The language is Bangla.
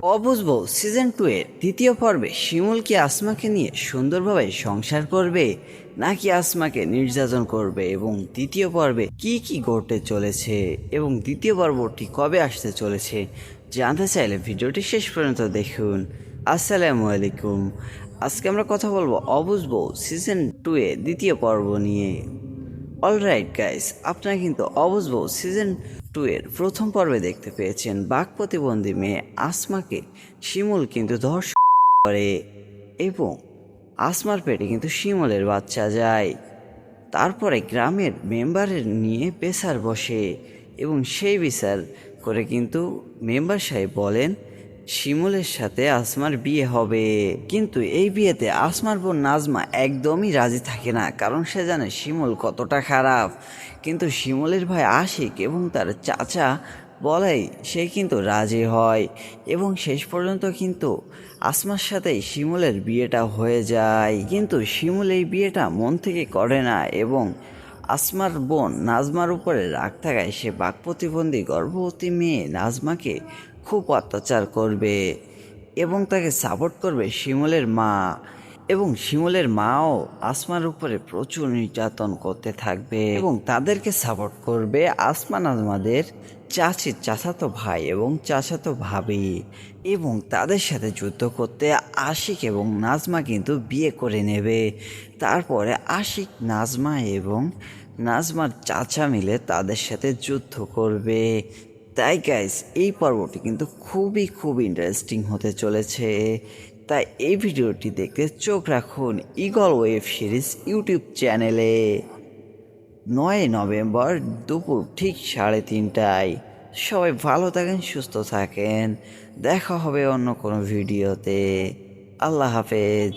অবুঝবো সিজন 2 এর দ্বিতীয় পর্বে শিমুল কি আসমাকে নিয়ে সুন্দরভাবে সংসার করবে নাকি আসমাকে নির্যাতন করবে এবং দ্বিতীয় পর্বে কি কি ঘটতে চলেছে এবং দ্বিতীয় পর্বটি কবে আসতে চলেছে জানতে চাইলে ভিডিওটি শেষ পর্যন্ত দেখুন। আসসালামু আলাইকুম। আজকে আমরা কথা বলবো অবুঝবো সিজন 2 এর দ্বিতীয় পর্ব নিয়ে। অলরাইট গাইস, আপনারা কিন্তু অবুঝবো সিজন 2 এর প্রথম পর্বে দেখতে পেয়েছেন বাঘ প্রতিবন্ধী মেয়ে আসমাকে শিমুল কিন্তু ধর্ষণ করে এবং আসমার পেটে কিন্তু শিমুলের বাচ্চা যায়। তারপরে গ্রামের মেম্বারের নিয়ে পেশার বসে এবং সেই বিচার করে কিন্তু মেম্বার সাহেব বলেন শিমুলের সাথে আসমার বিয়ে হবে। কিন্তু এই বিয়েতে আসমার বোন নাজমা একদমই রাজি থাকে না, কারণ সে জানে শিমুল কতটা খারাপ। কিন্তু শিমুলের ভাই আশিক এবং তার চাচা বলাই সে কিন্তু রাজি হয় এবং শেষ পর্যন্ত কিন্তু আসমার সাথেই শিমুলের বিয়েটা হয়ে যায়। কিন্তু শিমুল এই বিয়েটা মন থেকে করে না এবং আসমার বোন নাজমার উপরে রাগ থাকায় সে বাক প্রতিবন্ধী গর্ভবতী মেয়ে নাজমাকে খুব অত্যাচার করবে এবং তাকে সাপোর্ট করবে শিমুলের মা। এবং শিমুলের মাও আসমার উপরে প্রচুর নির্যাতন করতে থাকবে এবং তাদেরকে সাপোর্ট করবে আসমা নাজমাদের চাচাতো ভাই এবং চাচাতো ভাবি। এবং তাদের সাথে যুদ্ধ করতে আশিক এবং নাজমা কিন্তু বিয়ে করে নেবে। তারপরে আশিক নাজমা এবং নাজমার চাচা মিলে তাদের সাথে যুদ্ধ করবে। তাই গাইস, এই পর্বটি কিন্তু খুবই ইন্টারেস্টিং হতে চলেছে। তাই এই ভিডিওটি দেখতে চোখ রাখুন ঈগল ওয়েব সিরিজ ইউটিউব চ্যানেলে। 9 নভেম্বর দুপুর ঠিক 3:30টায়। সবাই ভালো থাকেন, সুস্থ থাকেন। দেখা হবে অন্য কোনো ভিডিওতে। আল্লাহ হাফেজ।